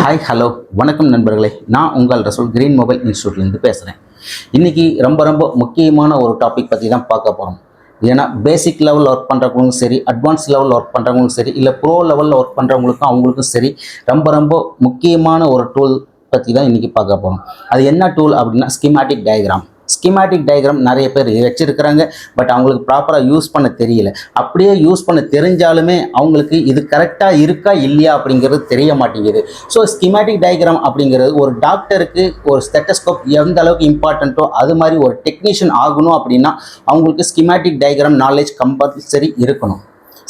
Hi hello வணக்கம் நண்பர்களே. நான் உங்கள் ரசூல் கிரீன் மொபைல் இன்ஸ்டியூட்லேருந்து பேசுகிறேன். இன்றைக்கி ரொம்ப முக்கியமான ஒரு டாபிக் பற்றி தான் பார்க்க போகிறோம். ஏன்னா பேசிக் லெவலில் ஒர்க் பண்ணுறவங்களுக்கும் சரி, அட்வான்ஸ் லெவலில் ஒர்க் பண்ணுறவங்களுக்கும் சரி, இல்லை ப்ரோ லெவலில் ஒர்க் பண்ணுறவங்களுக்கும் அவங்களுக்கும் சரி ரொம்ப முக்கியமான ஒரு டூல் பற்றி தான் இன்றைக்கி பார்க்க போகிறோம். அது என்ன டூல் அப்படின்னா ஸ்கீமேட்டிக் டயக்ராம். ஸ்கீமேட்டிக் டயக்ராம் நிறைய பேர் வச்சுருக்கிறாங்க, பட் அவங்களுக்கு ப்ராப்பராக யூஸ் பண்ண தெரியல. அப்படியே யூஸ் பண்ண தெரிஞ்சாலுமே அவங்களுக்கு இது கரெக்டாக இருக்கா இல்லையா அப்படிங்கிறது தெரிய மாட்டேங்குது. ஸோ ஸ்கீமேட்டிக் டயக்ராம் அப்படிங்கிறது ஒரு டாக்டருக்கு ஒரு ஸ்டெத்தஸ்கோப் எந்த அளவுக்கு இம்பார்ட்டண்ட்டோ அது மாதிரி ஒரு டெக்னீஷியன் ஆகணும் அப்படின்னா அவங்களுக்கு ஸ்கீமேட்டிக் டயக்ராம் நாலேஜ் கம்பல்சரி இருக்கணும்.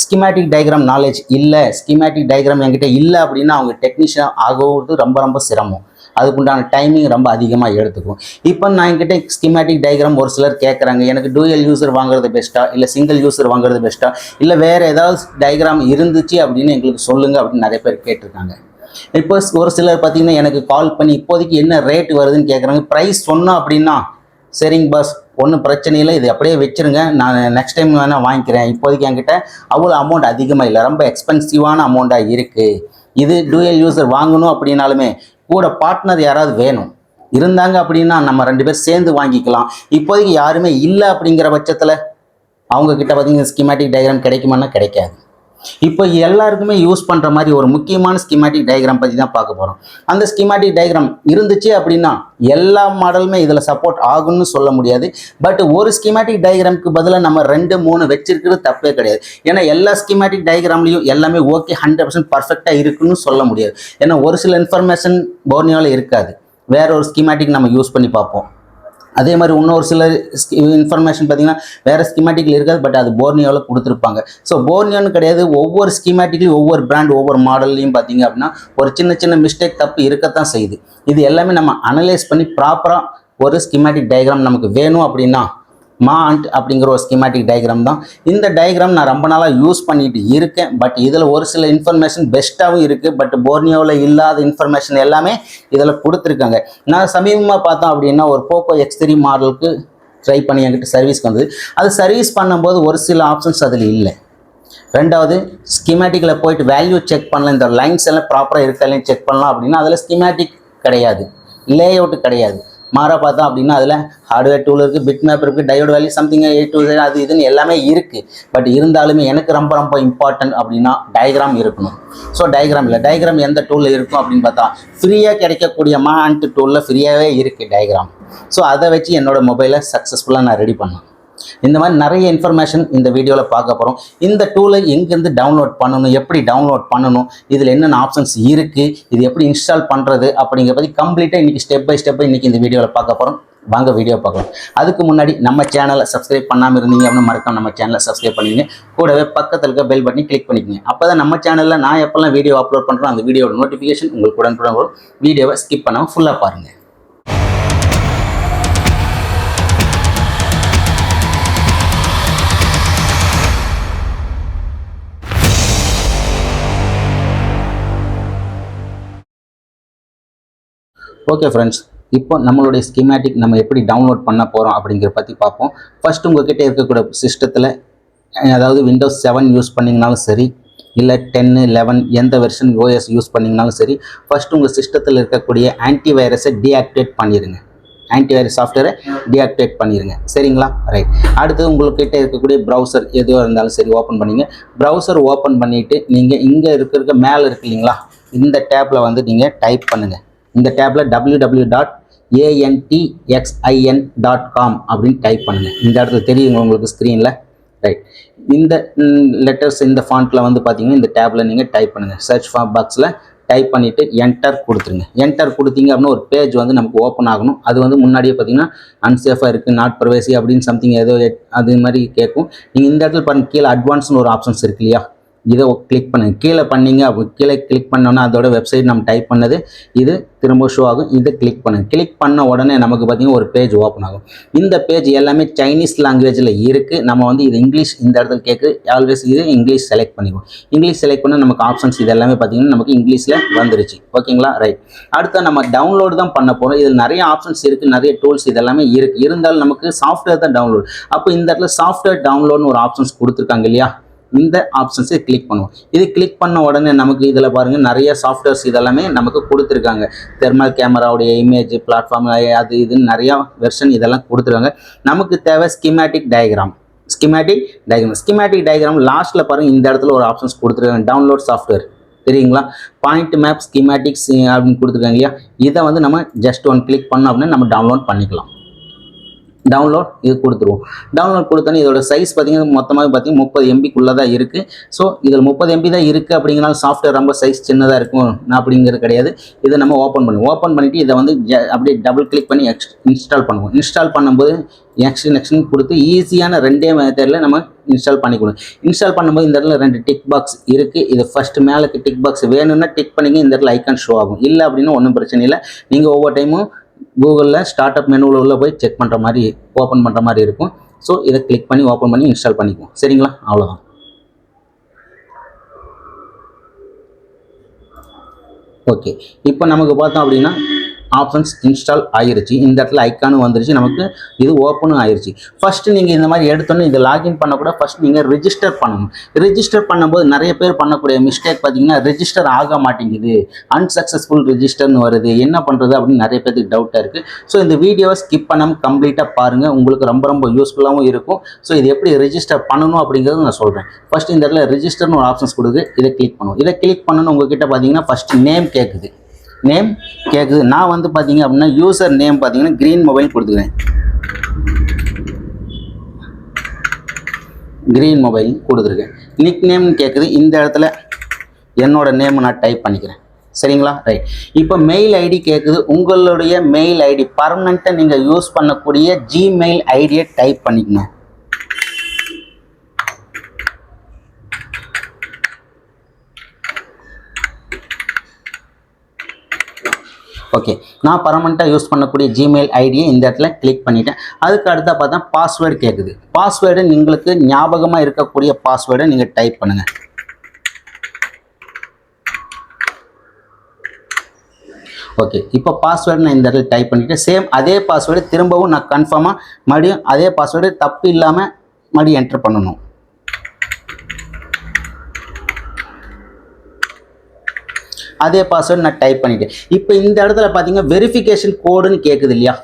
ஸ்கீமேட்டிக் டயக்ராம் நாலேஜ் இல்லை, ஸ்கீமேட்டிக் டயக்ராம் என்கிட்ட இல்லை அப்படின்னா அவங்க டெக்னீஷியன் ஆகுவது ரொம்ப சிரமம். அதுக்குண்டான டைமிங் ரொம்ப அதிகமாக எடுத்துக்கும். இப்போ நான் என்கிட்ட ஸ்கீமேட்டிக் டயக்ராம் ஒரு சிலர் கேட்குறாங்க, எனக்கு டூயல் யூசர் வாங்குறது பெஸ்ட்டா, இல்லை சிங்கிள் யூசர் வாங்குறது பெஸ்ட்டா, இல்லை வேறு ஏதாவது டயக்ராம் இருந்துச்சு அப்படின்னு எங்களுக்கு சொல்லுங்கள் அப்படின்னு நிறைய பேர் கேட்டிருக்காங்க. இப்போ ஒரு சிலர் பார்த்தீங்கன்னா எனக்கு கால் பண்ணி இப்போதைக்கு என்ன ரேட் வருதுன்னு கேட்குறாங்க. ப்ரைஸ் சொன்னோம் அப்படின்னா சரிங்க பாஸ், ஒன்றும் பிரச்சனை இல்லை, இது அப்படியே வச்சுருங்க, நான் நெக்ஸ்ட் டைம் வேணால் வாங்கிக்கிறேன், இப்போதைக்கு என்கிட்ட அவ்வளோ அமௌண்ட் அதிகமாக இல்லை, ரொம்ப எக்ஸ்பென்சிவான அமௌண்ட்டாக இருக்குது. இது டூயல் யூசர் வாங்கணும் அப்படின்னாலுமே கூட பார்ட்னர் யாராவது வேணும், இருந்தாங்க அப்படின்னா நம்ம 2 பேர் சேர்ந்து வாங்கிக்கலாம். இப்போதைக்கு யாருமே இல்லை அப்படிங்கிற பட்சத்தில் அவங்கக்கிட்ட பார்த்தீங்கன்னா ஸ்கீமேட்டிக் டயக்ராம் கிடைக்குமான்னா கிடைக்காது. இப்போ எல்லாருக்குமே யூஸ் பண்ணுற மாதிரி ஒரு முக்கியமான ஸ்கீமேட்டிக் டயக்ராம் பற்றி தான் பார்க்க போகிறோம். அந்த ஸ்கீமேட்டிக் டயக்ராம் இருந்துச்சு அப்படின்னா எல்லா மாடலுமே இதில் சப்போர்ட் ஆகும்னு சொல்ல முடியாது. பட் ஒரு ஸ்கீமேட்டிக் டயக்ராமுக்கு பதிலாக நம்ம 2-3 வச்சிருக்கிறது தப்பே கிடையாது. ஏன்னா எல்லா ஸ்கீமேட்டிக் டயக்ராம்லையும் எல்லாமே ஓகே 100% பர்ஃபெக்டாக இருக்குன்னு சொல்ல முடியாது. ஏன்னா ஒரு சில இன்ஃபர்மேஷன் போர்னியோவில் இருக்காது, வேற ஒரு ஸ்கீமேட்டிக் நம்ம யூஸ் பண்ணி பார்ப்போம். அதே மாதிரி இன்னொரு சில இன்ஃபர்மேஷன் பார்த்தீங்கன்னா வேறு ஸ்கீமேட்டிக்கில் இருக்காது, பட் அது போர்னியோவில் கொடுத்துருப்பாங்க. ஸோ போர்னியோன்னு கிடையாது, ஒவ்வொரு ஸ்கீமேட்டிக்லையும் ஒவ்வொரு பிராண்ட் ஒவ்வொரு மாடல்லையும் பார்த்தீங்க அப்படின்னா ஒரு சின்ன மிஸ்டேக் தப்பு இருக்கத்தான் செய்யுது. இது எல்லாமே நம்ம அனலைஸ் பண்ணி ப்ராப்பராக ஒரு ஸ்கீமேட்டிக் டயக்ராம் நமக்கு வேணும் அப்படின்னா மாண்ட் அப்படிங்கிற ஒரு ஸ்கீமேட்டிக் டயக்ராம் தான். இந்த டயக்ராம் நான் ரொம்ப நாளாக யூஸ் பண்ணிட்டு இருக்கேன். பட் இதில் ஒரு சில இன்ஃபர்மேஷன் பெஸ்ட்டாகவும் இருக்குது, பட் போர்னியோவில் இல்லாத இன்ஃபர்மேஷன் எல்லாமே இதில் கொடுத்துருக்காங்க. நான் சமீபமாக பார்த்தோம் அப்படின்னா ஒரு போக்கோ X3 மாடலுக்கு ட்ரை பண்ணி என்கிட்ட சர்வீஸ்க்கு வந்தது. அது சர்வீஸ் பண்ணும்போது ஒரு சில ஆப்ஷன்ஸ் அதில் இல்லை. ரெண்டாவது ஸ்கீமேட்டிக்கில் போயிட்டு வேல்யூ செக் பண்ணலாம், இந்த லைன்ஸ் எல்லாம் ப்ராப்பராக இருக்காலையும் செக் பண்ணலாம் அப்படின்னா அதில் ஸ்கீமேட்டிக் கிடையாது, லே அவுட்டு கிடையாது. மாற பார்த்தோம் அப்படின்னா அதில் ஹார்ட்வேர் டூல் இருக்குது, பிட் மேப் இருக்குது, diode value something A to Z அது இதுன்னு எல்லாமே இருக்குது. பட் இருந்தாலுமே எனக்கு ரொம்ப இம்பார்ட்டன்ட் அப்படின்னா டயக்ராம் இருக்கணும். ஸோ டயக்ராம் இல்லை, டயக்ராம் எந்த டூலில் இருக்கும் அப்படின்னு பார்த்தா ஃப்ரீயாக கிடைக்கக்கூடிய மாண்ட் டூலில் ஃப்ரீயாகவே இருக்குது டயக்ராம். ஸோ அதை வச்சு என்னோடய மொபைலை சக்ஸஸ்ஃபுல்லாக நான் ரெடி பண்ணேன். இந்த மாதிரி நிறைய இன்ஃபர்மேஷன் இந்த வீடியோவில் பார்க்க போகிறோம். இந்த டூலை எங்கேருந்து டவுன்லோட் பண்ணணும், எப்படி டவுன்லோட் பண்ணணும், இதில் என்னென்ன ஆப்ஷன்ஸ் இருக்குது, இது எப்படி இன்ஸ்டால் பண்ணுறது அப்படிங்கிற பற்றி கம்ப்ளீட்டாக இன்றைக்கி ஸ்டெப் பை ஸ்டெப்பாக இன்றைக்கி இந்த வீடியோவில் பார்க்க போகிறோம். வாங்க வீடியோ பார்க்கலாம். அதுக்கு முன்னாடி நம்ம சேனலை சப்ஸ்கிரைப் பண்ணாமல் இருந்தீங்க அப்படின்னு மறக்காம நம்ம சேனலை சப்ஸ்கிரைப் பண்ணிங்க. கூடவே பக்கத்தில் இருக்க பெல் பட்டனை கிளிக் பண்ணிக்கோங்க. அப்போ தான் நம்ம சேனலில் நான் எப்போல்லாம் வீடியோ அப்லோட் பண்ணுறோம் அந்த வீடியோட நோட்டிஃபிகேஷன் உங்களுக்கு உடனுக்குடன் வரும். வீடியோவை ஸ்கிப் பண்ணாமல் ஃபுல்லாக பாருங்கள். ஓகே ஃப்ரெண்ட்ஸ், இப்போ நம்மளுடைய ஸ்கீமேட்டிக் நம்ம எப்படி டவுன்லோட் பண்ண போகிறோம் அப்படிங்கிறத பற்றி பார்ப்போம். ஃபஸ்ட்டு உங்கள்கிட்ட இருக்கக்கூடிய சிஸ்டத்தில் அதாவது விண்டோஸ் 7 யூஸ் பண்ணிங்கனாலும் சரி, இல்லை 10, 11 எந்த வெர்ஷன் OS யூஸ் பண்ணிங்கனாலும் சரி, ஃபஸ்ட்டு உங்கள் சிஸ்டத்தில் இருக்கக்கூடிய ஆன்டிவைரஸை டீஆக்டிவேட் பண்ணிடுங்க. ஆன்டிவைரஸ் சாஃப்ட்வேரை டீஆக்டிவேட் பண்ணிடுங்க, சரிங்களா? ரைட். அடுத்து உங்கள்கிட்ட இருக்கக்கூடிய ப்ரௌசர் எதுவாக இருந்தாலும் சரி ஓப்பன் பண்ணிங்க. ப்ரௌசர் ஓப்பன் பண்ணிவிட்டு நீங்கள் இங்கே இருக்க மேலே இருக்கு இல்லைங்களா, இந்த டேப்பில் வந்து நீங்கள் டைப் பண்ணுங்கள். இந்த டேப்பில் www.antxin.com அப்படின்னு டைப் பண்ணுங்கள். இந்த இடத்துல தெரியுங்க உங்களுக்கு ஸ்க்ரீனில், ரைட். இந்த லெட்டர்ஸ் இந்த ஃபாண்ட்டில் வந்து பார்த்தீங்கன்னா இந்த டேப்பில் நீங்கள் டைப் பண்ணுங்கள். சர்ச் பாக்ஸில் டைப் பண்ணிவிட்டு என்டர் கொடுத்துருங்க. என்டர் கொடுத்தீங்க அப்படின்னா ஒரு பேஜ் வந்து நமக்கு ஓப்பன் ஆகணும். அது வந்து முன்னாடியே பார்த்தீங்கன்னா அன்சேஃபாக இருக்குது, நாட் ப்ரைவசி அப்படின்னு சம்திங் ஏதோ அது மாதிரி கேட்கும். நீங்கள் இந்த இடத்துல பாருங்கள், கீழே அட்வான்ஸ்னு ஒரு ஆப்ஷன்ஸ் இருக்கு இல்லையா, இதை கிளிக் பண்ணுங்கள். கீழே பண்ணிங்க அப்போ கீழே கிளிக் பண்ணோன்னா அதோட வெப்சைட் நம்ம டைப் பண்ணது இது திரும்ப ஷோ ஆகும். இதை கிளிக் பண்ணுங்கள். கிளிக் பண்ண உடனே நமக்கு பார்த்திங்கன்னா ஒரு பேஜ் ஓப்பன் ஆகும். இந்த பேஜ் எல்லாமே சைனீஸ் லாங்குவேஜில் இருக்குது. நம்ம வந்து இது இங்கிலீஷ் இந்த இடத்துல கேட்குது, ஆல்வேஸ் இது இங்கிலீஷ் செலக்ட் பண்ணிக்குவோம். இங்கிலீஷ் செலக்ட் பண்ணால் நமக்கு ஆப்ஷன்ஸ் இது எல்லாமே பார்த்திங்கன்னா நமக்கு இங்கிலீஷில் வந்துருச்சு, ஓகேங்களா? ரைட். அடுத்து நம்ம டவுன்லோடு தான் பண்ண போகிறோம். இதில் நிறைய ஆப்ஷன்ஸ் இருக்குது, நிறைய டூல்ஸ் இதெல்லாமே இருக்குது. இருந்தாலும் நமக்கு சாஃப்ட்வேர் தான் டவுன்லோட். அப்போ இந்த இடத்துல சாஃப்ட்வேர் டவுன்லோட்னு ஒரு ஆப்ஷன்ஸ் கொடுத்துருக்காங்க இல்லையா, இந்த ஆப்ஷன்ஸை கிளிக் பண்ணுவோம். இது கிளிக் பண்ண உடனே நமக்கு இதில் பாருங்கள் நிறைய சாஃப்ட்வேர்ஸ் இதெல்லாமே நமக்கு கொடுத்துருக்காங்க. தெர்மல் கேமராவுடைய இமேஜ் பிளாட்ஃபார்ம் அது இதுன்னு நிறையா வெர்ஷன் இதெல்லாம் கொடுத்துருக்காங்க. நமக்கு தேவை ஸ்கிமேட்டிக் டயக்ராம் லாஸ்ட்டில் பாருங்கள் இந்த இடத்துல ஒரு ஆப்ஷன்ஸ் கொடுத்துருக்காங்க. டவுன்லோட் சாஃப்ட்வேர் தெரியுங்களா, பாயிண்ட் மேப் ஸ்கிமேட்டிக்ஸ் அப்படின்னு கொடுத்துருக்காங்க இல்லையா. இதை வந்து நம்ம ஜஸ்ட் ஒன் கிளிக் பண்ணோம் அப்படின்னா நம்ம டவுன்லோட் பண்ணிக்கலாம். டவுன்லோட் இது கொடுத்துருவோம். டவுன்லோட் கொடுத்தோன்னே இதோட சைஸ் பார்த்தீங்கன்னா மொத்தமாக பார்த்தீங்கன்னா 30 MBக்குள்ளே தான் இருக்குது. ஸோ இதில் 30 MB தான் இருக்குது அப்படிங்கிறனால சாஃப்ட்வேர் ரொம்ப சைஸ் சின்னதாக இருக்கும் அப்படிங்கிறது கிடையாது. இதை நம்ம ஓப்பன் பண்ணிவிட்டு இதை வந்து அப்படியே டபுள் கிளிக் பண்ணி இன்ஸ்டால் பண்ணுவோம். இன்ஸ்டால் பண்ணும்போது நெக்ஸ்ட் கொடுத்து ஈஸியான 2 மெத்தடில் நம்ம இன்ஸ்டால் பண்ணிக்கணும். இன்ஸ்டால் பண்ணும்போது இந்த இடத்துல 2 டிக் பாக்ஸ் இருக்குது. இது ஃபஸ்ட்டு மேலே டிக் பாக்ஸ் வேணும்னா டிக் பண்ணிங்க, இந்த இடத்துல ஐக்கான் ஷோ ஆகும். இல்லை அப்படின்னா ஒன்றும் பிரச்சனை இல்லை. நீங்கள் ஒவ்வொரு டைமும் கூகுளில் ஸ்டார்ட் அப் மெனுவில் உள்ள போய் செக் பண்ணுற மாதிரி ஓப்பன் பண்ணுற மாதிரி இருக்கும். ஸோ இதை கிளிக் பண்ணி ஓப்பன் பண்ணி இன்ஸ்டால் பண்ணிக்குவோம். சரிங்களா, அவ்வளோதான். ஓகே, இப்போ நமக்கு பார்த்தோம் அப்படின்னா ஆப்ஷன்ஸ் இன்ஸ்டால் ஆகிருச்சு. இந்த இடத்துல ஐக்கானும் வந்துருச்சு, நமக்கு இது ஓப்பனும் ஆயிடுச்சு. ஃபஸ்ட்டு நீங்கள் இந்த மாதிரி எடுத்தோன்னே இதை லாகின் பண்ணக்கூட ஃபஸ்ட் நீங்கள் ரிஜிஸ்டர் பண்ணணும். ரிஜிஸ்டர் பண்ணும்போது நிறைய பேர் பண்ணக்கூடிய மிஸ்டேக் பார்த்தீங்கன்னா ரெஜிஸ்டர் ஆக மாட்டேங்குது, அன்சக்ஸஸ்ஃபுல் ரிஜிஸ்டர்னு வருது, என்ன பண்ணுறது அப்படின்னு நிறைய பேருக்கு டவுட்டாக இருக்குது. ஸோ இந்த வீடியோவை ஸ்கிப் பண்ணாமல் கம்ப்ளீட்டாக பாருங்கள், உங்களுக்கு ரொம்ப யூஸ்ஃபுல்லாகவும் இருக்கும். ஸோ இது எப்படி ரெஜிஸ்டர் பண்ணணும் அப்படிங்கிறது நான் சொல்கிறேன். ஃபஸ்ட்டு இந்த இடத்துல ரெஜிஸ்டர்னு ஒரு ஆப்ஷன்ஸ் கொடுக்குது, இதை கிளிக் பண்ணுவோம். இதை கிளிக் பண்ணணும் உங்ககிட்ட பார்த்தீங்கன்னா ஃபஸ்ட்டு நேம் கேட்குது. நான் வந்து பார்த்தீங்க அப்படின்னா யூசர் நேம் பார்த்தீங்கன்னா கிரீன் மொபைல் கொடுத்துக்கிறேன். கிரீன் மொபைல் கொடுத்துருக்கேன். நிக் நேம்னு கேட்குது. இந்த இடத்துல என்னோட நேம் நான் டைப் பண்ணிக்கிறேன். சரிங்களா, ரைட். இப்போ மெயில் ஐடி கேட்குது. உங்களுடைய மெயில் ஐடி பர்மனெண்ட்டாக நீங்கள் யூஸ் பண்ணக்கூடிய ஜிமெயில் ஐடியை டைப் பண்ணிக்கணும். ஓகே, நான் பர்மனெண்ட்டாக யூஸ் பண்ணக்கூடிய ஜிமெயில் ஐடியை இந்த இடத்துல கிளிக் பண்ணிட்டேன். அதுக்கு அடுத்த பார்த்தா பாஸ்வேர்டு கேட்குது. பாஸ்வேர்டு உங்களுக்கு ஞாபகமாக இருக்கக்கூடிய பாஸ்வேர்டை நீங்கள் டைப் பண்ணுங்கள். ஓகே, இப்போ பாஸ்வேர்டு நான் இந்த இடத்துல டைப் பண்ணிவிட்டேன். சேம் அதே பாஸ்வேர்டு திரும்பவும் நான் கன்ஃபார்மாக மறுபடியும் அதே பாஸ்வேர்டு தப்பு இல்லாமல் மறுபடியும் என்டர் பண்ணணும். அதே பாஸ்வேர்டு நான் டைப் பண்ணிட்டேன். இப்போ இந்த இடத்துல பார்த்தீங்கன்னா வெரிஃபிகேஷன் கோடுன்னு கேட்குது இல்லையா.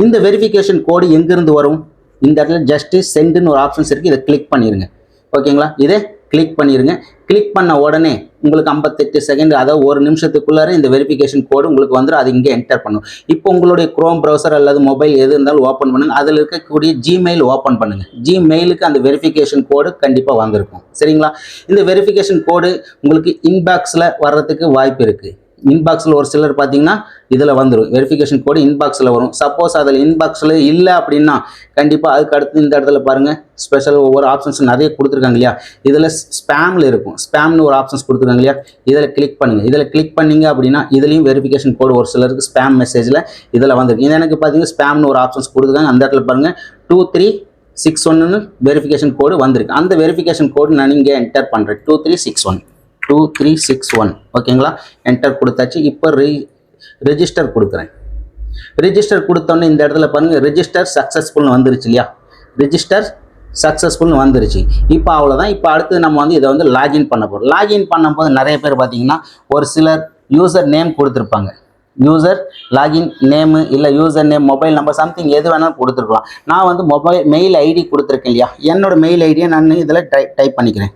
இந்த வெரிஃபிகேஷன் கோடு எங்கேருந்து வரும்? இந்த இடத்துல ஜஸ்ட்டு சென்டுன்னு ஒரு ஆப்ஷன்ஸ் இருக்குது, இதை கிளிக் பண்ணிடுங்க. ஓகேங்களா, இதை கிளிக் பண்ணிடுங்க. கிளிக் பண்ண உடனே உங்களுக்கு 58 செகண்ட், அதாவது 1 நிமிஷத்துக்குள்ளார இந்த வெரிஃபிகேஷன் கோடு உங்களுக்கு வந்துடும். அது இங்கே என்டர் பண்ணும். இப்போ உங்களுடைய குரோம் ப்ரௌசர் அல்லது மொபைல் எது இருந்தாலும் ஓப்பன் பண்ணுங்கள். அதில் இருக்கக்கூடிய ஜிமெயில் ஓப்பன் பண்ணுங்கள். ஜிமெயிலுக்கு அந்த வெரிஃபிகேஷன் கோடு கண்டிப்பாக வந்திருக்கும். சரிங்களா, இந்த வெரிஃபிகேஷன் கோடு உங்களுக்கு இன்பாக்ஸில் வர்றதுக்கு வாய்ப்பு இருக்குது. இன்பாக்ஸில் ஒரு சிலர் பார்த்தீங்கன்னா இதில் வந்துடும், வெரிஃபிகேஷன் கோடு இன்பாக்ஸில் வரும். சப்போஸ் அதில் இன்பாக்ஸில் இல்லை அப்படின்னா கண்டிப்பாக அதுக்கு அடுத்து இந்த இடத்துல பாருங்கள் ஸ்பெஷல் ஒவ்வொரு ஆப்ஷன்ஸ் நிறைய கொடுத்துருக்காங்க இல்லையா. இதில் ஸ்பேமில் இருக்கும், ஸ்பேம்னு ஒரு ஆப்ஷன்ஸ் கொடுத்துருக்காங்க இல்லையா. இதில் கிளிக் பண்ணுங்கள். இதில் கிளிக் பண்ணிங்க அப்படின்னா இதுலேயும் வெரிஃபிகேஷன் கோடு ஒரு சிலருக்கு ஸ்பேம் மெசேஜில் இதில் வந்துருக்கு. இது எனக்கு பார்த்தீங்கன்னா ஸ்பேம்னு ஒரு ஆப்ஷன்ஸ் கொடுத்துருக்காங்க. அந்த இடத்துல பாருங்கள் 2361 வெரிஃபிகேஷன் கோடு வந்திருக்கு. அந்த வெரிஃபிகேஷன் கோடு நான் இங்கே என்டர் பண்ணுறேன். 2361 ஓகேங்களா, என்டர் கொடுத்தாச்சு. இப்போ ரெஜிஸ்டர் கொடுக்குறேன். ரெஜிஸ்டர் கொடுத்தோன்னே இந்த இடத்துல பாருங்கள் ரெஜிஸ்டர் சக்ஸஸ்ஃபுல்னு வந்துருச்சு இல்லையா. ரெஜிஸ்டர் சக்ஸஸ்ஃபுல்னு வந்துருச்சு. இப்போ அவ்வளோதான். இப்போ அடுத்து நம்ம வந்து இதை வந்து லாகின் பண்ண போகிறோம். லாகின் பண்ணும்போது நிறைய பேர் பார்த்தீங்கன்னா ஒரு சிலர் யூசர் நேம் கொடுத்துருப்பாங்க. யூசர் லாகின் நேமு இல்லை user name mobile number something எது வேணாலும் கொடுத்துருக்கலாம். நான் வந்து மெயில் ஐடி கொடுத்துருக்கேன் இல்லையா. என்னோடய மெயில் ஐடியை நான் இதில் டைப் பண்ணிக்கிறேன்.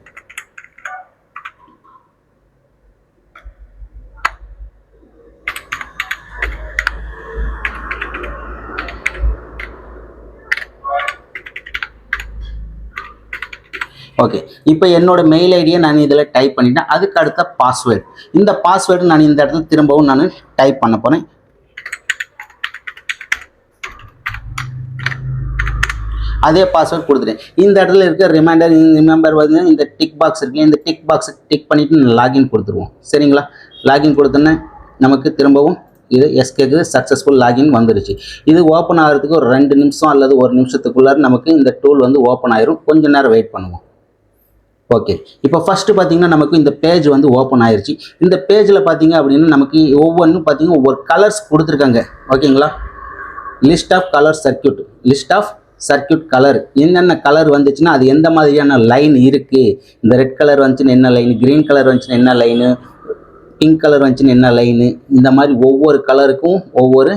ஓகே, இப்போ என்னோட மெயில் ஐடியை நான் இதில் டைப் பண்ணிட்டேன். அதுக்கு அடுத்த பாஸ்வேர்டு, இந்த பாஸ்வேர்டு நான் இந்த இடத்துல திரும்பவும் நான் டைப் பண்ண போகிறேன். அதே பாஸ்வேர்டு கொடுத்துட்டேன். இந்த இடத்துல இருக்க ரிமெம்பர் வந்து இந்த டிக் பாக்ஸ் இருக்குல்ல, இந்த டிக் பாக்ஸை டிக் பண்ணிவிட்டு லாகின் கொடுத்துருவோம். சரிங்களா, லாகின் கொடுத்தோன்னே நமக்கு திரும்பவும் இது கேட்குது சக்ஸஸ்ஃபுல் லாகின் வந்துருச்சு. இது ஓப்பன் ஆகிறதுக்கு ஒரு 2 நிமிஷம் அல்லது 1 நிமிஷத்துக்குள்ளார நமக்கு இந்த டூல் வந்து ஓப்பன் ஆயிரும். கொஞ்சம் நேரம் வெயிட் பண்ணுவோம். ஓகே, இப்போ ஃபஸ்ட்டு பார்த்தீங்கன்னா நமக்கு இந்த பேஜ் வந்து ஓப்பன் ஆயிடுச்சு. இந்த பேஜில் பார்த்தீங்க அப்படின்னா நமக்கு ஒவ்வொன்றும் பார்த்தீங்கன்னா ஒவ்வொரு கலர்ஸ் கொடுத்துருக்காங்க. ஓகேங்களா, லிஸ்ட் ஆஃப் சர்க்யூட் கலர் என்னென்ன கலர் வந்துச்சுன்னா அது எந்த மாதிரியான லைன் இருக்குது, இந்த ரெட் கலர் வந்துச்சுன்னு என்ன லைனு, க்ரீன் கலர் வந்துச்சுன்னு என்ன லைனு, பிங்க் கலர் வந்துச்சுன்னு என்ன லைனு, இந்த மாதிரி ஒவ்வொரு கலருக்கும் ஒவ்வொரு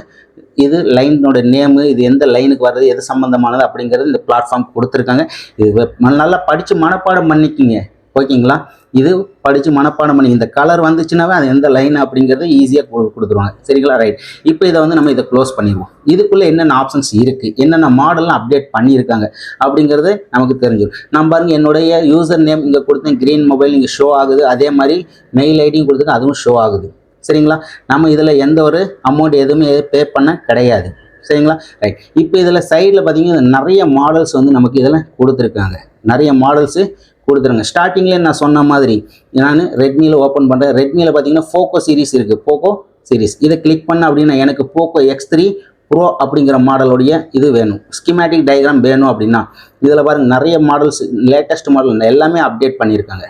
இது லைனோட நேமு, இது எந்த லைனுக்கு வர்றது, எது சம்மந்தமானது அப்படிங்கிறது இந்த பிளாட்ஃபார்ம் கொடுத்துருக்காங்க. இது நல்லா படித்து மனப்பாடம் பண்ணிக்கிங்க, ஓகேங்களா. இது படித்து மனப்பாடம் பண்ணி இந்த கலர் வந்துச்சுன்னாவே அது எந்த லைன் அப்படிங்கிறது ஈஸியாக கொடுத்துருவாங்க, சரிங்களா. ரைட், இப்போ இதை வந்து நம்ம இதை க்ளோஸ் பண்ணிடுவோம். இதுக்குள்ளே என்னென்ன ஆப்ஷன்ஸ் இருக்குது, என்னென்ன மாடல்லாம் அப்டேட் பண்ணியிருக்காங்க அப்படிங்கிறது நமக்கு தெரிஞ்சிடும். நான் பாருங்கள், என்னுடைய யூசர் நேம் இங்கே கொடுத்தேன், கிரீன் மொபைல் இங்கே ஷோ ஆகுது, அதே மாதிரி மெயில் ஐடியும் கொடுத்துருக்கேன், அதுவும் ஷோ ஆகுது, சரிங்களா. நம்ம இதில் எந்த ஒரு அமௌண்ட் எதுவுமே பே பண்ண கிடையாது, சரிங்களா. ரைட், இப்போ இதில் சைடில் பார்த்தீங்கன்னா நிறைய மாடல்ஸ் வந்து நமக்கு இதில் கொடுத்துருக்காங்க, நிறைய மாடல்ஸு கொடுத்துருங்க. ஸ்டார்டிங்லேயே நான் சொன்ன மாதிரி நான் ரெட்மியில் ஓப்பன் பண்ணுறேன். ரெட்மியில் பார்த்தீங்கன்னா போக்கோ சீரிஸ் இருக்குது, போக்கோ சீரிஸ் இதை கிளிக் பண்ண அப்படின்னா எனக்கு போக்கோ X3 ப்ரோ அப்படிங்கிற மாடலுடைய இது வேணும், ஸ்கிமேட்டிக் டயக்ராம் வேணும் அப்படின்னா இதில் பாருங்கள் நிறைய மாடல்ஸ், லேட்டஸ்ட் மாடல் எல்லாமே அப்டேட் பண்ணியிருக்காங்க.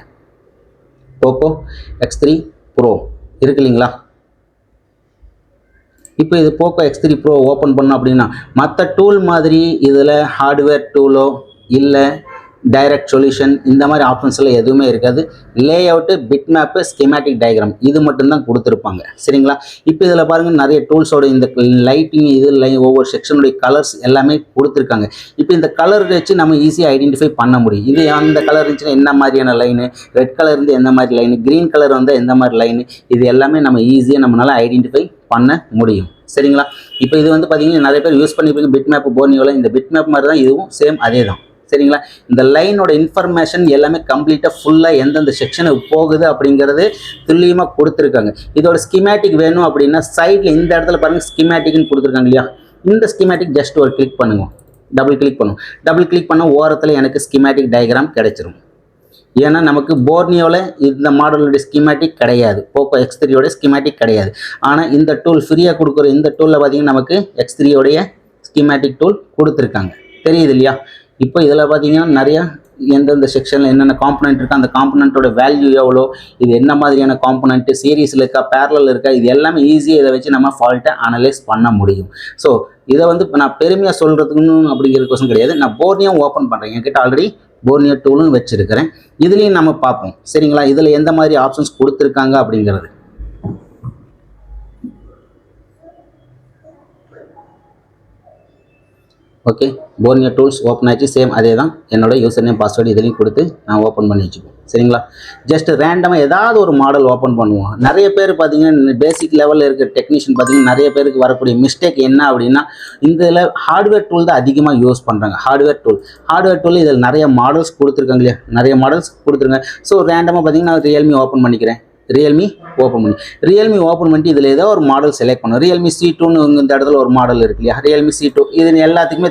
போக்கோ X3 ப்ரோ இருக்கு இல்லைங்களா. இப்போ இது போக்கோ X3 ப்ரோ ஓப்பன் பண்ணோம் அப்படின்னா மற்ற டூல் மாதிரி இதில் ஹார்ட்வேர் டூலோ இல்லை டைரக்ட் சொல்யூஷன் இந்த மாதிரி ஆப்ஷன்ஸ்லாம் எதுவுமே இருக்காது. Layout, bitmap, schematic diagram இது மட்டும்தான் கொடுத்துருப்பாங்க, சரிங்களா. இப்போ இதில் பாருங்கள் நிறைய டூல்ஸோட இந்த லைட்டிங் இது ஒவ்வொரு செக்ஷனுடைய கலர்ஸ் எல்லாமே கொடுத்துருக்காங்க. இப்போ இந்த கலர் வச்சு நம்ம ஈஸியாக ஐடென்டிஃபை பண்ண முடியும். இது அந்த கலர் இருந்துச்சுன்னா என்ன மாதிரியான லைனு, ரெட் கலர் இருந்து எந்த மாதிரி லைனு, க்ரீன் கலர் வந்தால் எந்த மாதிரி லைனு, இது எல்லாமே நம்ம ஈஸியாக நம்மளால் ஐடென்டிஃபை பண்ண முடியும், சரிங்களா. இப்போ இது வந்து பார்த்தீங்கன்னா நிறைய பேர் யூஸ் பண்ணிப்பீங்க பிட் மேப் போர்னியோவில். இந்த பிட் மேப் மாதிரி தான் இதுவும் சேம் அதே தான், சரிங்களா. இந்த லைனோட இன்ஃபர்மேஷன் எல்லாமே கம்ப்ளீட்டாக ஃபுல்லாக எந்தெந்த செக்ஷனுக்கு போகுது அப்படிங்கிறது துல்லியமாக கொடுத்துருக்காங்க. இதோட ஸ்கிமேட்டிக் வேணும் அப்படின்னா சைடில் இந்த இடத்துல பாருங்கள் ஸ்கிமேட்டிக்னு கொடுத்துருக்காங்க இல்லையா. இந்த ஸ்கிமேட்டிக் ஜஸ்ட் ஒரு கிளிக் பண்ணுங்க, டபுள் கிளிக் பண்ணும். டபுள் கிளிக் பண்ண ஓரத்தில் எனக்கு ஸ்கிமேட்டிக் டயக்ராம் கிடைச்சிரும். ஏன்னா நமக்கு போர்னியோவில் இந்த மாடலுடைய ஸ்கிமேட்டிக் கிடையாது, போக்கோ X3யோட ஸ்கிமேட்டிக் கிடையாது. ஆனால் இந்த டூல் ஃப்ரீயாக கொடுக்குற இந்த டூலில் பார்த்தீங்கன்னா நமக்கு X3யோடைய ஸ்கிமேட்டிக் டூல் கொடுத்துருக்காங்க, தெரியுது இல்லையா. இப்போ இதில் பார்த்தீங்கன்னா நிறையா எந்தெந்த செக்ஷனில் என்னென்ன காம்பனண்ட் இருக்கா, அந்த காம்பனண்ட்டோட வேல்யூ எவ்வளோ, இது என்ன மாதிரியான காம்பனண்ட்டு, சீரீஸில் இருக்கா, பேரலல் இருக்கா, இது எல்லாமே ஈஸியாக இதை வச்சு நம்ம ஃபால்ட்டை அனலைஸ் பண்ண முடியும். ஸோ இதை வந்து இப்போ நான் பெருமையாக சொல்கிறதுக்குன்னு அப்படிங்கிற கொஸ்டின் கிடையாது. நான் போர்னியோ ஓப்பன் பண்ணுறேன், என்கிட்ட ஆல்ரெடி போர்னியோ டூலும் வச்சுருக்கிறேன். இதுலேயும் நம்ம பார்ப்போம், சரிங்களா. இதில் எந்த மாதிரி ஆப்ஷன்ஸ் கொடுத்துருக்காங்க அப்படிங்கிறது. ஓகே, போர்னியோ டூல்ஸ் ஓப்பன் ஆச்சு, சேம் அதே தான். என்னோட யூசர் நேம் பாஸ்வேர்டு இதுலேயும் கொடுத்து நான் ஓப்பன் பண்ணி வச்சுப்போம், சரிங்களா. ஜஸ்ட் ரேண்டமாக ஏதாவது ஒரு மாடல் ஓப்பன் பண்ணுவோம். நிறைய பேர் பார்த்தீங்கன்னா பேசிக் லெவலில் இருக்கிற டெக்னீஷியன் பார்த்தீங்கன்னா நிறைய பேருக்கு வரக்கூடிய மிஸ்டேக் என்ன அப்படின்னா இந்த இதில் ஹார்ட்வேர் டூல் தான் அதிகமாக யூஸ் பண்ணுறாங்க. ஹார்ட்வேர் டூல் இதில் நிறைய மாடல்ஸ் கொடுத்துருக்காங்க இல்லையா, நிறைய மாடல்ஸ் கொடுத்துருங்க. ஸோ ரேண்டமாக பார்த்தீங்கன்னா நான் ரியல்மி ஓப்பன் பண்ணிக்கிறேன். ரியல்மி ஓப்பன் பண்ணிட்டு இதில் ஏதோ ஒரு மாடல் செலக்ட் பண்ணும். ரியல்மி C2ன்னு இந்த இடத்துல ஒரு மாடல் இருக்கு இல்லையா, ரியல்மி C2 இது எல்லாத்துக்குமே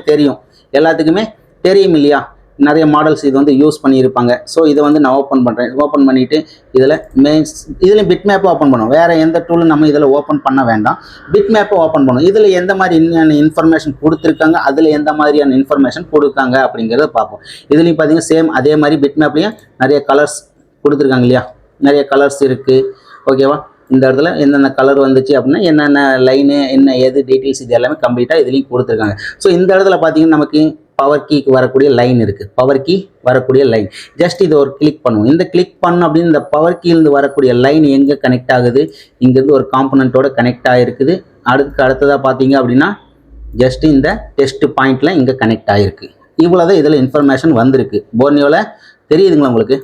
தெரியும் இல்லையா. நிறைய மாடல்ஸ் இது வந்து யூஸ் பண்ணியிருப்பாங்க. ஸோ இதை வந்து நான் ஓப்பன் பண்ணுறேன். ஓப்பன் பண்ணிவிட்டு இதில் பிட் மேப்பை ஓப்பன் பண்ணுவோம். வேறு எந்த டூலும் நம்ம இதில் ஓப்பன் பண்ண வேண்டாம், பிட் மேப்பை ஓப்பன் பண்ணுவோம். இதில் எந்த மாதிரி இன்ஃபர்மேஷன் கொடுத்துருக்காங்க, அதில் எந்த மாதிரியான இன்ஃபர்மேஷன் கொடுக்காங்க அப்படிங்கிறத பார்ப்போம். இதுலேயும் பார்த்தீங்கன்னா சேம் அதே மாதிரி பிட் மேப்லேயும் நிறைய கலர்ஸ் கொடுத்துருக்காங்க இல்லையா, நிறைய கலர்ஸ் இருக்குது, ஓகேவா. இந்த இடத்துல என்னென்ன கலர் வந்துச்சு அப்படின்னா என்னென்ன லைனு என்ன ஏது டீட்டெயில்ஸ் இது எல்லாமே கம்ப்ளீட்டாக இதுலேயும் கொடுத்துருக்காங்க. ஸோ இந்த இடத்துல பார்த்தீங்கன்னா நமக்கு பவர் கீக்கு வரக்கூடிய லைன் இருக்குது, பவர் கீ வரக்கூடிய லைன். ஜஸ்ட் இதை ஒரு கிளிக் பண்ணுவோம். இந்த கிளிக் பண்ணோம் அப்படின்னு இந்த பவர் கீலேருந்து வரக்கூடிய லைன் எங்கே கனெக்ட் ஆகுது, இங்கேருந்து ஒரு காம்பனண்ட்டோட கனெக்ட் ஆகிருக்குது. அடுத்ததாக பார்த்தீங்க அப்படின்னா ஜஸ்ட் இந்த டெஸ்ட் பாயிண்டில் இங்கே கனெக்ட் ஆகிருக்கு. இவ்வளோ தான் இதில் இன்ஃபர்மேஷன் வந்திருக்கு. போர்னியோவில் தெரியுதுங்களா உங்களுக்கு,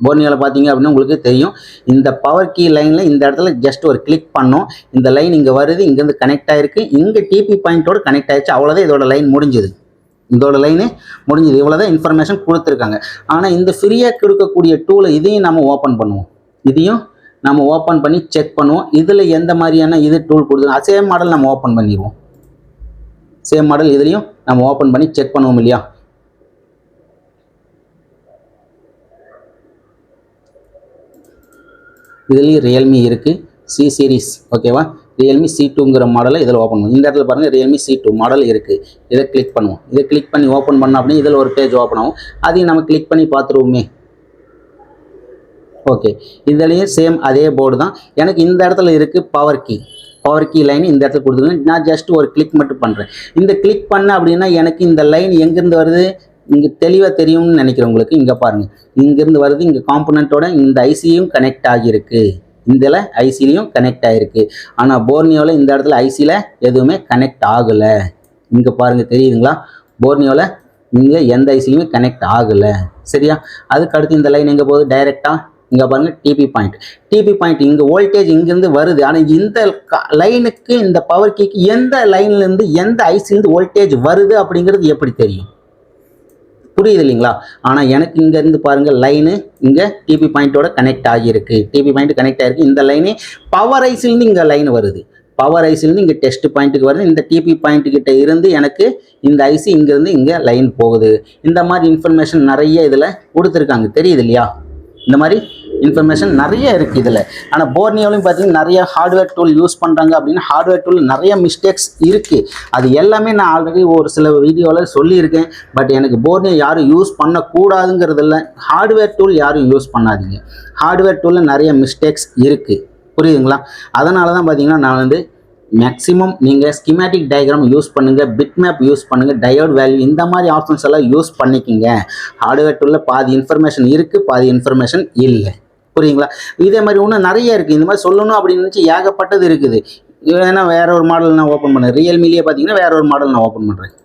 போர்னியோவில் பார்த்தீங்க அப்படின்னா உங்களுக்கு தெரியும். இந்த பவர் கீ லைனில் இந்த இடத்துல ஜஸ்ட் ஒரு கிளிக் பண்ணோம், இந்த லைன் இங்கே வருது, இங்கேருந்து கனெக்ட் ஆகிருக்கு, இங்கே டிபி பாயிண்ட்டோடு கனெக்ட் ஆகிடுச்சு. அவ்வளோதான் இதோட லைன் முடிஞ்சுது, இவ்வளோ தான் இன்ஃபர்மேஷன் கொடுத்துருக்காங்க. ஆனால் இந்த ஃப்ரீயாக கொடுக்கக்கூடிய டூலை இதையும் நம்ம ஓப்பன் பண்ணுவோம், ஓப்பன் பண்ணி செக் பண்ணுவோம். இதில் எந்த மாதிரியான இது டூல் கொடுத்துருக்கோம், சேம் மாடல் நம்ம ஓப்பன் பண்ணிடுவோம். சேம் மாடல் இதுலேயும் நம்ம ஓப்பன் பண்ணி செக் பண்ணுவோம் இல்லையா. இதுலேயும் ரியல்மி இருக்குது, சி சீரீஸ், ஓகேவா. ரியல்மி C2ங்கிற மாடலை இதில் ஓப்பன் பண்ணுவோம். இந்த இடத்துல பாருங்கள் ரியல்மி C2 மாடல் இருக்குது. இதை கிளிக் பண்ணுவோம். இதை கிளிக் பண்ணி ஓப்பன் பண்ணோம் அப்படின்னா இதில் ஒரு பேஜ் ஓப்பன் ஆகும். அதையும் நம்ம கிளிக் பண்ணி பார்த்துருவோமே. ஓகே, இதுலேயும் சேம் அதே போர்டு தான். எனக்கு இந்த இடத்துல இருக்குது பவர் பவர் கீ லைன் இந்த இடத்துல கொடுத்துருங்க. நான் ஜஸ்ட் ஒரு கிளிக் மட்டும் பண்ணுறேன். இந்த கிளிக் பண்ண அப்படின்னா எனக்கு இந்த லைன் எங்கேருந்து வருது இங்கே தெளிவாக தெரியும்னு நினைக்கிறவங்களுக்கு இங்கே பாருங்கள், இங்கேருந்து வருது. இங்கே காம்பனண்ட்டோட இந்த ஐசியும் கனெக்ட் ஆகியிருக்கு, இதில் ஐசிலையும் கனெக்ட் ஆகிருக்கு. ஆனால் போர்னியோவில் இந்த இடத்துல ஐசியில் எதுவுமே கனெக்ட் ஆகலை. இங்கே பாருங்கள் தெரியுதுங்களா, போர்னியோவில் இங்கே எந்த ஐசிலையுமே கனெக்ட் ஆகலை. சரியா? அதுக்கு அடுத்து இந்த லைன் எங்கே போகுது, டைரெக்டாக இங்கே பாருங்கள் டிபி பாயிண்ட் இங்கே வோல்டேஜ் இங்கேருந்து வருது. ஆனால் இந்த லைனுக்கு இந்த பவர் கீக்கு எந்த லைன்லேருந்து எந்த ஐசிலேருந்து வோல்டேஜ் வருது அப்படிங்கிறது எப்படி தெரியும்? புரியுது இல்லைங்களா? ஆனால் எனக்கு இங்கேருந்து பாருங்கள் லைனு இங்கே டிபி பாயிண்ட்டோட கனெக்ட் ஆகியிருக்கு. டிபி பாயிண்ட் கனெக்ட் ஆகிருக்கு. இந்த லைனு பவர் ஐசிலேருந்து இங்கே லைன் வருது. பவர் ஐசிலேருந்து இங்கே டெஸ்ட் பாயிண்ட்டுக்கு வருது. இந்த டிபி பாயிண்ட்டுக்கிட்ட இருந்து எனக்கு இந்த ஐசி இங்கேருந்து இங்கே லைன் போகுது. இந்த மாதிரி இன்ஃபர்மேஷன் நிறைய இதில் கொடுத்துருக்காங்க. தெரியுது இல்லையா? இந்த மாதிரி இன்ஃபர்மேஷன் நிறைய இருக்குது இதில். ஆனால் போர்னியோலையும் பார்த்தீங்கன்னா நிறைய ஹார்ட்வேர் டூல் யூஸ் பண்ணுறாங்க. அப்படின்னா ஹார்ட்வேர் டூல் நிறைய மிஸ்டேக்ஸ் இருக்குது. அது எல்லாமே நான் ஆல்ரெடி ஒரு சில வீடியோவில் சொல்லியிருக்கேன். பட் எனக்கு போர்னியோ யாரும் யூஸ் பண்ணக்கூடாதுங்கிறது இல்லை. ஹார்ட்வேர் டூல் யாரும் யூஸ் பண்ணாதீங்க. ஹார்ட்வேர் டூலில் நிறைய மிஸ்டேக்ஸ் இருக்குது. புரியுதுங்களா? அதனால தான் பார்த்தீங்கன்னா நான் மேக்ஸிமம் நீங்கள் ஸ்கிமேட்டிக் டயக்ராம் யூஸ் பண்ணுங்கள், பிட் மேப் யூஸ் பண்ணுங்கள், டயோட் வேல்யூ இந்த மாதிரி ஆப்ஷன்ஸ் எல்லாம் யூஸ் பண்ணிக்கிங்க. ஹார்ட்வேர் டூலில் பாதி இன்ஃபர்மேஷன் இருக்குது, பாதி இன்ஃபர்மேஷன் இல்லை. புரியுங்களா? இதே மாதிரி இன்னும் நிறைய இருக்குது. இந்த மாதிரி சொல்லணும் அப்படின்னு நினச்சி ஏகப்பட்டது இருக்குது. ஏன்னா வேற ஒரு மாடல் நான் ஓப்பன் பண்ணேன். ரியல்மிலேயே பார்த்தீங்கன்னா வேற ஒரு மாடல் நான் ஓப்பன் பண்ணுறேன்.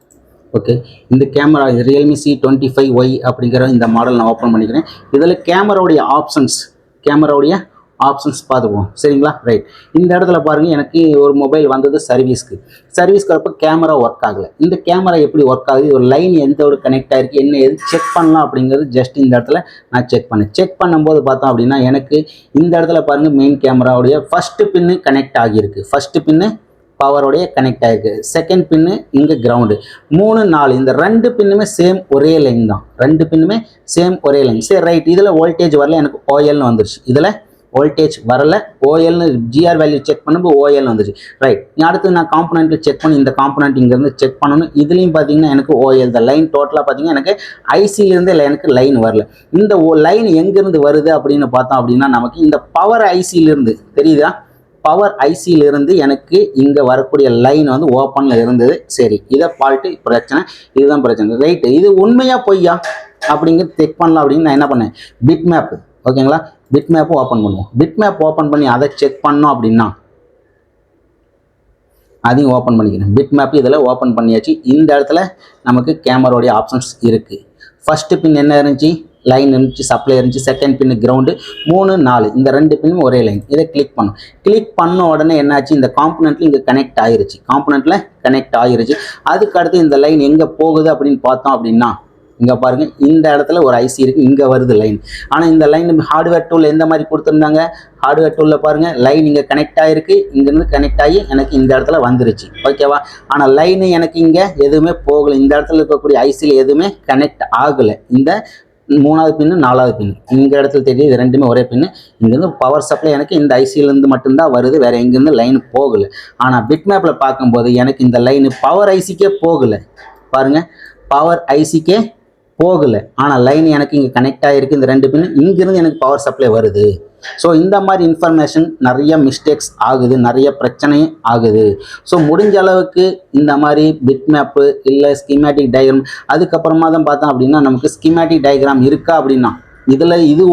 ஓகே, இந்த கேமரா இது ரியல்மி C25Y அப்படிங்கிற இந்த மாடல் நான் ஓப்பன் பண்ணிக்கிறேன். இதில் கேமராவுடைய ஆப்ஷன்ஸ் பார்த்துக்குவோம். சரிங்களா? ரைட். இந்த இடத்துல பாருங்கள், எனக்கு ஒரு மொபைல் வந்தது சர்வீஸ்க்கு வரப்போ கேமரா ஒர்க் ஆகலை. இந்த கேமரா எப்படி ஒர்க் ஆகுது, ஒரு லைன் எந்தோட கனெக்ட் ஆகிருக்கு, என்ன எது செக் பண்ணலாம் அப்படிங்கிறது ஜஸ்ட் இந்த இடத்துல நான் செக் பண்ணும்போது பார்த்தோம் அப்படின்னா எனக்கு இந்த இடத்துல பாருங்கள் மெயின் கேமராவுடைய ஃபஸ்ட்டு பின்னு கனெக்ட் ஆகியிருக்கு. ஃபஸ்ட்டு பின்னு பவரோடைய கனெக்ட் ஆகிருக்கு. செகண்ட் பின்னு இங்கே கிரவுண்டு. 3 4 இந்த 2 பின்னுமே சேம் ஒரே லைன் தான். 2 பின்னுமே சேம் ஒரே லைன். சரி ரைட். இதில் வோல்டேஜ் வரல, எனக்கு ஓஎல்னு வந்துருச்சு. இதில் வோல்டேஜ் வரல, ஓஎல்னு ஜிஆர் வேல்யூ செக் பண்ணும்போது ஓஎல்னு வந்துச்சு. ரைட். அடுத்து நான் காம்பனண்ட்டில் செக் பண்ணி இந்த காம்பனண்ட் இங்கேருந்து செக் பண்ணணும். இதுலேயும் பார்த்தீங்கன்னா எனக்கு ஓஎல் தான். லைன் டோட்டலாக பார்த்தீங்கன்னா எனக்கு ஐசியிலேருந்து எனக்கு லைன் வரல. இந்த லைன் எங்கேருந்து வருது அப்படின்னு பார்த்தோம் அப்படின்னா நமக்கு இந்த பவர் ஐசியிலேருந்து தெரியுதா, பவர் ஐசியிலிருந்து எனக்கு இங்கே வரக்கூடிய லைன் ஓப்பனில் இருந்தது. சரி, இதை ஃபால்ட்டு பிரச்சனை, இதுதான் பிரச்சனை. ரைட்டு. இது உண்மையாக பொய்யா அப்படிங்கிறது செக் பண்ணலாம் அப்படின்னு நான் என்ன பண்ணேன், பிட் மேப்பு. ஓகேங்களா? பிட் மேப்பும் ஓப்பன் பண்ணுவோம். பிட் மேப் ஓப்பன் பண்ணி அதை செக் பண்ணோம் அப்படின்னா அதையும் ஓப்பன் பண்ணிக்கிறேன். பிட் மேப் இதில் ஓப்பன் பண்ணியாச்சு. இந்த இடத்துல நமக்கு கேமராவுடைய ஆப்ஷன்ஸ் இருக்குது. ஃபஸ்ட்டு பின் என்ன இருந்துச்சு, லைன் இருந்துச்சு, சப்ளை இருந்துச்சு. செகண்ட் பின்னு கிரவுண்டு. 3 4 இந்த 2 பின்னும் ஒரே லைன். இதை கிளிக் பண்ண உடனே என்னாச்சு, இந்த காம்பனண்ட்டில் இங்கே கனெக்ட் ஆகிருச்சு. அதுக்கு அடுத்து இந்த லைன் எங்கே போகுது அப்படின்னு பார்த்தோம் அப்படின்னா இங்கே பாருங்கள், இந்த இடத்துல ஒரு ஐசி இருக்குது, இங்கே வருது லைன். ஆனால் இந்த லைன் ஹார்ட்வேர் டூல் எந்த மாதிரி கொடுத்துருந்தாங்க, ஹார்ட்வேர் டூலில் பாருங்கள் லைன் இங்கே கனெக்ட் ஆகிருக்கு, இங்கேருந்து கனெக்ட் ஆகி எனக்கு இந்த இடத்துல வந்துருச்சு. ஓகேவா? ஆனால் லைனு எனக்கு இங்கே எதுவுமே போகலை. இந்த இடத்துல இருக்கக்கூடிய ஐசியில் எதுவுமே கனெக்ட் ஆகலை. இந்த 3வது பின்னு 4வது பின்னு இந்த இடத்துல தெரியுது, இது 2மே ஒரே பின்னு. இங்கேருந்து பவர் சப்ளை எனக்கு இந்த ஐசியிலேருந்து மட்டும்தான் வருது, வேறு எங்கேருந்து லைன் போகலை. ஆனால் பிட் மேப்பில் பார்க்கும்போது எனக்கு இந்த லைனு பவர் ஐசிக்கே போகலை. பாருங்கள், பவர் ஐசிக்கே போகலை. ஆனால் லைன் எனக்கு இங்கே கனெக்ட் ஆகிருக்கு, இந்த 2 பின்னு. இங்கேருந்து எனக்கு பவர் சப்ளை வருது. ஸோ இந்த மாதிரி இன்ஃபர்மேஷன் நிறைய மிஸ்டேக்ஸ் ஆகுது, நிறைய பிரச்சனையும் ஆகுது. ஸோ முடிஞ்ச அளவுக்கு இந்த மாதிரி பிட் மேப்பு இல்லை ஸ்கிமேட்டிக் டயக்ராம், அதுக்கப்புறமா தான் பார்த்தோம் அப்படின்னா நமக்கு ஸ்கிமேட்டிக் டயக்ராம் இருக்கா அப்படின்னா இதில் இது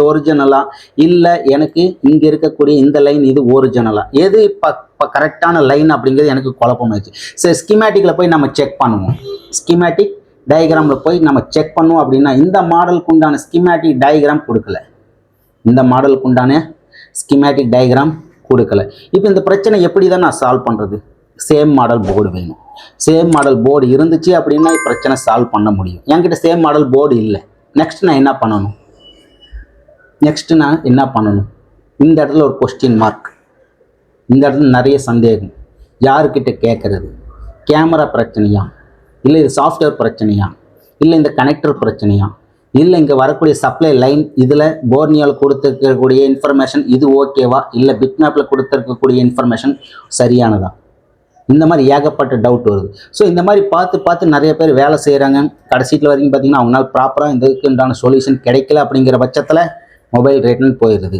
ஒரிஜினலா இல்லை எனக்கு இங்கே இருக்கக்கூடிய இந்த லைன் இது ஒரிஜினலா, எது இப்போ கரெக்டான லைன் அப்படிங்கிறது எனக்கு குழப்பமாயிடுச்சு. சரி, ஸ்கிமேட்டிக்கில் போய் நம்ம செக் பண்ணுவோம். ஸ்கிமேட்டிக் டயக்ராமில் போய் நம்ம செக் பண்ணுவோம் அப்படின்னா இந்த மாடலுக்கு உண்டான ஸ்கிமேட்டிக் டயக்ராம் கொடுக்கல. இப்போ இந்த பிரச்சனை எப்படி தான் நான் சால்வ் பண்ணுறது? சேம் மாடல் போர்டு வேணும். சேம் மாடல் போர்டு இருந்துச்சு அப்படின்னா பிரச்சனை சால்வ் பண்ண முடியும். என்கிட்ட சேம் மாடல் போர்டு இல்லை. நெக்ஸ்ட் நான் என்ன பண்ணணும்? இந்த இடத்துல ஒரு கொஸ்டின் மார்க். இந்த இடத்துல நிறைய சந்தேகம். யாருக்கிட்ட கேட்குறது? கேமரா பிரச்சனையா, இல்லை இது சாஃப்ட்வேர் பிரச்சனையா, இல்லை இந்த கனெக்டர் பிரச்சனையா, இல்லை இங்கே வரக்கூடிய சப்ளை லைன் இதில் போர்னியோவில் கொடுத்துருக்கக்கூடிய இன்ஃபர்மேஷன் இது ஓகேவா, இல்லை பிட் மேப்பில் கொடுத்துருக்கக்கூடிய இன்ஃபர்மேஷன் சரியானதா? இந்த மாதிரி ஏகப்பட்ட டவுட் வருது. ஸோ இந்த மாதிரி பார்த்து நிறைய பேர் வேலை செய்கிறாங்க. கடைசியில் வரைக்கும் பார்த்தீங்கன்னா அவங்களால ப்ராப்பராக இதுக்குண்டான சொல்யூஷன் கிடைக்கல. அப்படிங்கிற பட்சத்தில் மொபைல் ரிட்டர்ன் போயிடுது.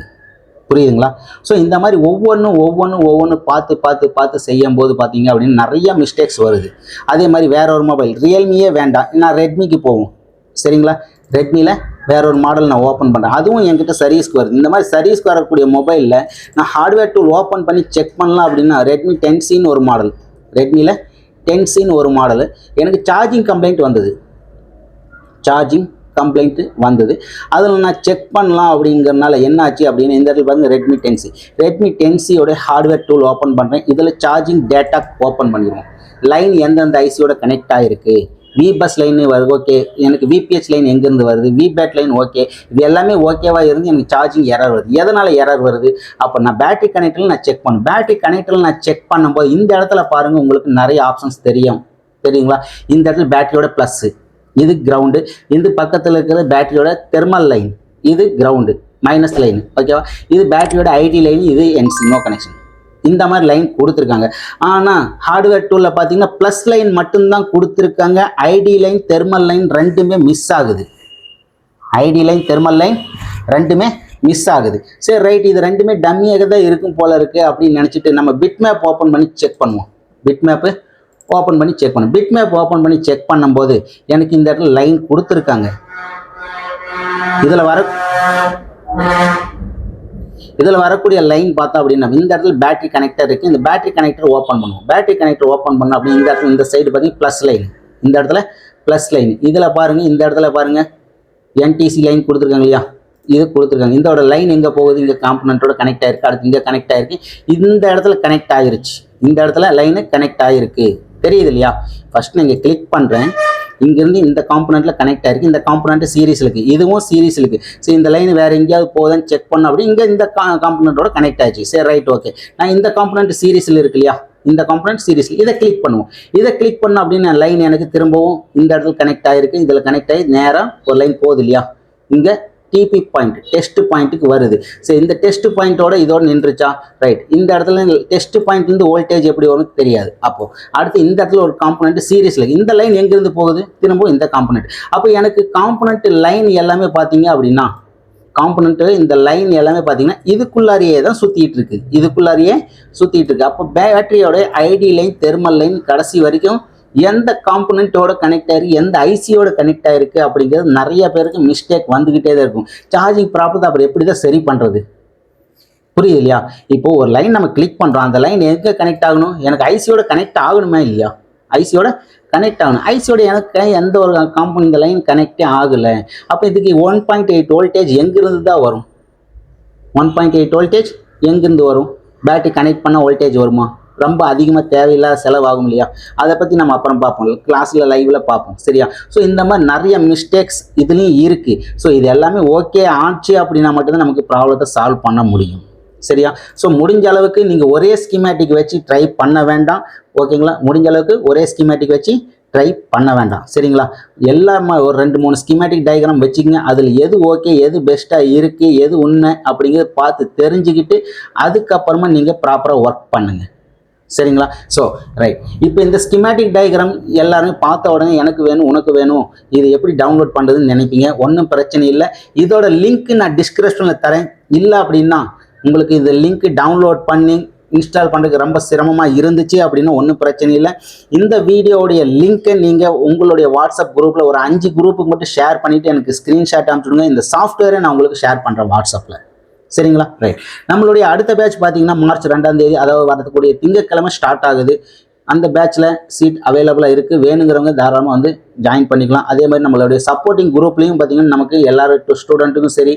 புரியுதுங்களா? ஸோ இந்த மாதிரி ஒவ்வொன்றும் பார்த்து செய்யும்போது பார்த்தீங்க அப்படின்னு நிறைய மிஸ்டேக்ஸ் வருது. அதே மாதிரி வேற ஒரு மொபைல் ரியல்மியே வேண்டாம், நான் ரெட்மிக்கு போவோம். சரிங்களா? ரெட்மியில் வேற ஒரு மாடல் நான் ஓப்பன் பண்ணுறேன், அதுவும் என்கிட்ட சர்வீஸ்க்கு வருது. இந்த மாதிரி சர்வீஸ்க்கு வரக்கூடிய மொபைலில் நான் ஹார்ட்வேர் டூல் ஓப்பன் பண்ணி செக் பண்ணலாம் அப்படின்னா ரெட்மி 10Cன்னு ஒரு மாடல், ரெட்மியில் 10Cன்னு ஒரு மாடல் எனக்கு சார்ஜிங் கம்ப்ளைண்ட் வந்தது. அதில் நான் செக் பண்ணலாம் அப்படிங்கிறனால என்ன ஆச்சு அப்படின்னு இந்த இடத்துல பாருங்க, ரெட்மி 10Cயோட ஹார்ட்வேர் டூல் ஓப்பன் பண்ணுறேன். இதில் சார்ஜிங் டேட்டா ஓப்பன் பண்ணிடுவோம். லைன் எந்தெந்த ஐசியோட கனெக்ட் ஆகிருக்கு, விபஸ் லைன் வருது, ஓகே. எனக்கு விபிஹெச் லைன் எங்கேருந்து வருது, விபேட் லைன் ஓகே, இது எல்லாமே ஓகேவாக இருந்து எனக்கு சார்ஜிங் எரர் வருது. எதனால் எரர் வருது? அப்போ நான் பேட்டரி கனெக்டரில் நான் செக் பண்ணும். பேட்டரி கனெக்டரில் நான் செக் பண்ணும்போது இந்த இடத்துல பாருங்கள், உங்களுக்கு நிறைய ஆப்ஷன்ஸ் தெரியுங்களா? இந்த இடத்துல பேட்டரியோட ப்ளஸ்ஸு, இது கிரவுண்டு, இது பக்கத்தில் இருக்கிற பேட்டரியோட தெர்மல் லைன், இது கிரவுண்டு மைனஸ் லைன், ஓகேவா? இது பேட்டரியோட ஐடி லைன், இது என்சி நோ கனெக்ஷன். இந்த மாதிரி லைன் கொடுத்துருக்காங்க. ஆனால் ஹார்ட்வேர் டூலில் பார்த்தீங்கன்னா ப்ளஸ் லைன் மட்டும்தான் கொடுத்துருக்காங்க. ஐடி லைன் தெர்மல் லைன் ரெண்டுமே மிஸ் ஆகுது. ஐடி லைன் தெர்மல் லைன் ரெண்டுமே மிஸ் ஆகுது. சரி ரைட், இது ரெண்டுமே டம்மியாக தான் இருக்கும் போல இருக்குது அப்படின்னு நினச்சிட்டு நம்ம பிட்மேப் ஓப்பன் பண்ணி செக் பண்ணுவோம். பிட்மேப் ஓப்பன் பண்ணி செக் பண்ணும்போது எனக்கு இந்த இடத்துல லைன் கொடுத்துருக்காங்க. இதில் வரக்கூடிய லைன் பார்த்தா அப்படின்னா இந்த இடத்துல பேட்டரி கனெக்டர் இருக்குது. இந்த பேட்டரி கனெக்டர் ஓப்பன் பண்ணுவோம். பேட்டரி கனெக்டர் ஓப்பன் பண்ணோம் அப்படின்னு இந்த இடத்துல இந்த சைடு பார்த்தீங்கன்னா ப்ளஸ் லைன், இந்த இடத்துல ப்ளஸ் லைன். இதில் பாருங்கள், இந்த இடத்துல பாருங்கள் என்டிசி லைன் கொடுத்துருக்காங்க இல்லையா, இது கொடுத்துருக்காங்க. இதோட லைன் எங்கே போகுது, இங்கே காம்பனண்ட்டோட கனெக்ட் ஆகிருக்கு, அடுத்து இங்கே கனெக்ட் ஆகிருக்கு, இந்த இடத்துல கனெக்ட் ஆகிருச்சு, இந்த இடத்துல லைனு கனெக்ட் ஆகிருக்கு. தெரியுது இல்லையா? ஃபஸ்ட் நான் இங்கே கிளிக் பண்ணுறேன், இங்கேருந்து இந்த காம்பனண்ட்டில் கனெக்ட் ஆகிருக்கு, இந்த காம்பனண்ட் சீரிஸில் இருக்குது, இதுவும் சீரிஸில் இருக்குது. சரி இந்த லைன் வேறு எங்கேயாவது போகுதுன்னு செக் பண்ண அப்படி இங்கே இந்த காம்பனண்ட்டோட கனெக்ட் ஆகிடுச்சு. சரி ரைட் ஓகே, நான் இந்த காம்பனண்ட் சீரிஸில் இருக்கு இல்லையா, இந்த காம்பனண்ட் சீரிஸில் இதை கிளிக் பண்ணுவோம். இதை கிளிக் பண்ணோம் அப்படின்னு லைன் எனக்கு திரும்பவும் இந்த இடத்துல கனெக்ட் ஆகிருக்கு, இதில் கனெக்ட் ஆகி நேராக ஒரு லைன் போகுது இல்லையா, இங்கே டிபி பாயிண்ட் டெஸ்ட் பாயிண்ட்டுக்கு வருது. சரி இந்த டெஸ்ட் பாயிண்ட்டோட இதோட நின்றுச்சா, ரைட். இந்த இடத்துல டெஸ்ட் பாயிண்ட்லேருந்து வோல்டேஜ் எப்படி வரும்னு தெரியாது. அப்போ அடுத்து இந்த இடத்துல ஒரு காம்பனண்ட் சீரிஸில், இந்த லைன் எங்கேருந்து போகுது, திரும்பவும் இந்த காம்பனண்ட். அப்போ எனக்கு காம்பனண்ட் லைன் எல்லாமே பார்த்தீங்க அப்படின்னா இந்த லைன் எல்லாமே பார்த்தீங்கன்னா இதுக்குள்ளாரியே தான் சுற்றிட்டு இருக்கு. அப்போ பேட்டரியோட ஐடி லைன் தெர்மல் லைன் கடைசி வரைக்கும் எந்த காம்பனண்ட்டோட கனெக்ட் ஆகிருக்கு, எந்த ஐசியோட கனெக்ட் ஆகிருக்கு அப்படிங்கிறது நிறைய பேருக்கு மிஸ்டேக் வந்துக்கிட்டே தான் இருக்கும். சார்ஜிங் ப்ராப்ளத்தை அப்புறம் எப்படி தான் சரி பண்ணுறது, புரியுது இல்லையா? இப்போது ஒரு லைன் நம்ம கிளிக் பண்ணுறோம், அந்த லைன் எங்கே கனெக்ட் ஆகணும், எனக்கு ஐசியோட கனெக்ட் ஆகணுமா இல்லையா, ஐசியோட கனெக்ட் ஆகணும். ஐசியோட எனக்கு எந்த ஒரு காம்பனண்ட் இந்த லைன் கனெக்டே ஆகலை. அப்போ இதுக்கு 1.8 வோல்டேஜ் எங்கேருந்து தான் வரும், 1.8 வோல்டேஜ் எங்கேருந்து வரும்? பேட்டரி கனெக்ட் பண்ண வோல்டேஜ் வருமா? ரொம்ப அதிகமாக தேவையில்லாத செலவாகும் இல்லையா? அதை பற்றி நம்ம அப்புறம் பார்ப்போம், கிளாஸில் லைவில் பார்ப்போம், சரியா? ஸோ இந்த மாதிரி நிறைய மிஸ்டேக்ஸ் இதுலேயும் இருக்குது. ஸோ இது எல்லாமே ஓகே ஆச்சு அப்படின்னா மட்டும்தான் நமக்கு ப்ராப்ளத்தை சால்வ் பண்ண முடியும், சரியா? ஸோ முடிஞ்ச அளவுக்கு நீங்கள் ஒரே ஸ்கீமேட்டிக் வச்சு ட்ரை பண்ண வேண்டாம், ஓகேங்களா? முடிஞ்ச அளவுக்கு ஒரே ஸ்கீமேட்டிக் வச்சு ட்ரை பண்ண வேண்டாம், சரிங்களா? எல்லாமே ஒரு 2-3 ஸ்கீமேட்டிக் டயக்ராம் வச்சுக்கோங்க. அதில் எது ஓகே, எது பெஸ்ட்டாக இருக்குது, எது உண்மை அப்படிங்கிறத பார்த்து தெரிஞ்சுக்கிட்டு அதுக்கப்புறமா நீங்கள் ப்ராப்பராக ஒர்க் பண்ணுங்கள், சரிங்களா? ஸோ ரைட், இப்போ இந்த ஸ்கிமேட்டிக் டயக்ராம் எல்லாருமே பார்த்த உடனே எனக்கு வேணும் உனக்கு வேணும், இது எப்படி டவுன்லோட் பண்ணுறதுன்னு நினைப்பீங்க. ஒன்றும் பிரச்சனை இல்லை, இதோட லிங்க் நான் டிஸ்கிரிப்ஷனில் தரேன். இல்லை அப்படின்னா உங்களுக்கு இந்த லிங்க் டவுன்லோட் பண்ணி இன்ஸ்டால் பண்ணுறதுக்கு ரொம்ப சிரமமாக இருந்துச்சு அப்படின்னா ஒன்றும் பிரச்சனை இல்லை. இந்த வீடியோடைய லிங்க்கை நீங்கள் உங்களுடைய வாட்ஸ்அப் குரூப்பில் ஒரு 5 குரூப்புக்கு மட்டும் ஷேர் பண்ணிவிட்டு எனக்கு ஸ்க்ரீன்ஷாட் அனுப்பிச்சுடுங்க. இந்த சாஃப்ட்வேரை நான் உங்களுக்கு ஷேர் பண்ணுறேன் வாட்ஸ்அப்பில், சரிங்களா? ரைட். நம்மளுடைய அடுத்த பேட்ச் பார்த்தீங்கன்னா மார்ச் 2ஆம் தேதி, அதாவது வரக்கூடிய திங்கட்கிழமை ஸ்டார்ட் ஆகுது. அந்த பேட்சில் சீட் அவைலபிளாக இருக்குது. வேணுங்கிறவங்க தாராளமாக வந்து ஜாயின் பண்ணிக்கலாம். அதே மாதிரி நம்மளுடைய சப்போர்ட்டிங் குரூப்லேயும் பார்த்திங்கன்னா நமக்கு எல்லாரும் ஸ்டூடெண்ட்டுக்கும் சரி,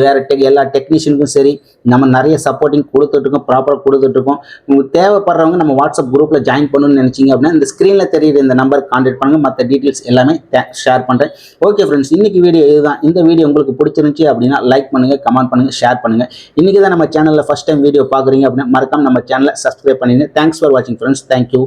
வேறு எல்லா டெக்னீஷியனுக்கும் சரி நம்ம நிறைய சப்போர்ட்டிங் கொடுத்துட்ருக்கோம், ப்ராப்பராக கொடுத்துட்ருக்கோம். உங்களுக்கு தேவைப்படுறவங்க நம்ம வாட்ஸ்அப் குரூப்பில் ஜாயின் பண்ணணும்னு நினச்சிங்க அப்படின்னா இந்த ஸ்க்ரீனில் தெரியுற இந்த நம்பருக்கு கான்டாக்ட் பண்ணுங்கள். மற்ற டீட்டெயில்ஸ் எல்லாமே ஷேர் பண்ணுறேன். ஓகே ஃப்ரெண்ட்ஸ், இன்றைக்கி வீடியோ இதுதான். இந்த வீடியோ உங்களுக்கு பிடிச்சிருந்துச்சி அப்படின்னா லைக் பண்ணுங்கள், கமெண்ட் பண்ணுங்கள், ஷேர் பண்ணுங்கள். இன்றைக்கி தான் நம்ம சேனலில் ஃபஸ்ட் டைம் வீடியோ பார்க்குறீங்க அப்படின்னா மறக்காம நம்ம சேனலை சப்ஸ்கிரைப் பண்ணிடுங்க. தேங்க்ஸ் ஃபார் வாட்சிங் ஃப்ரெண்ட்ஸ். தேங்க்யூ.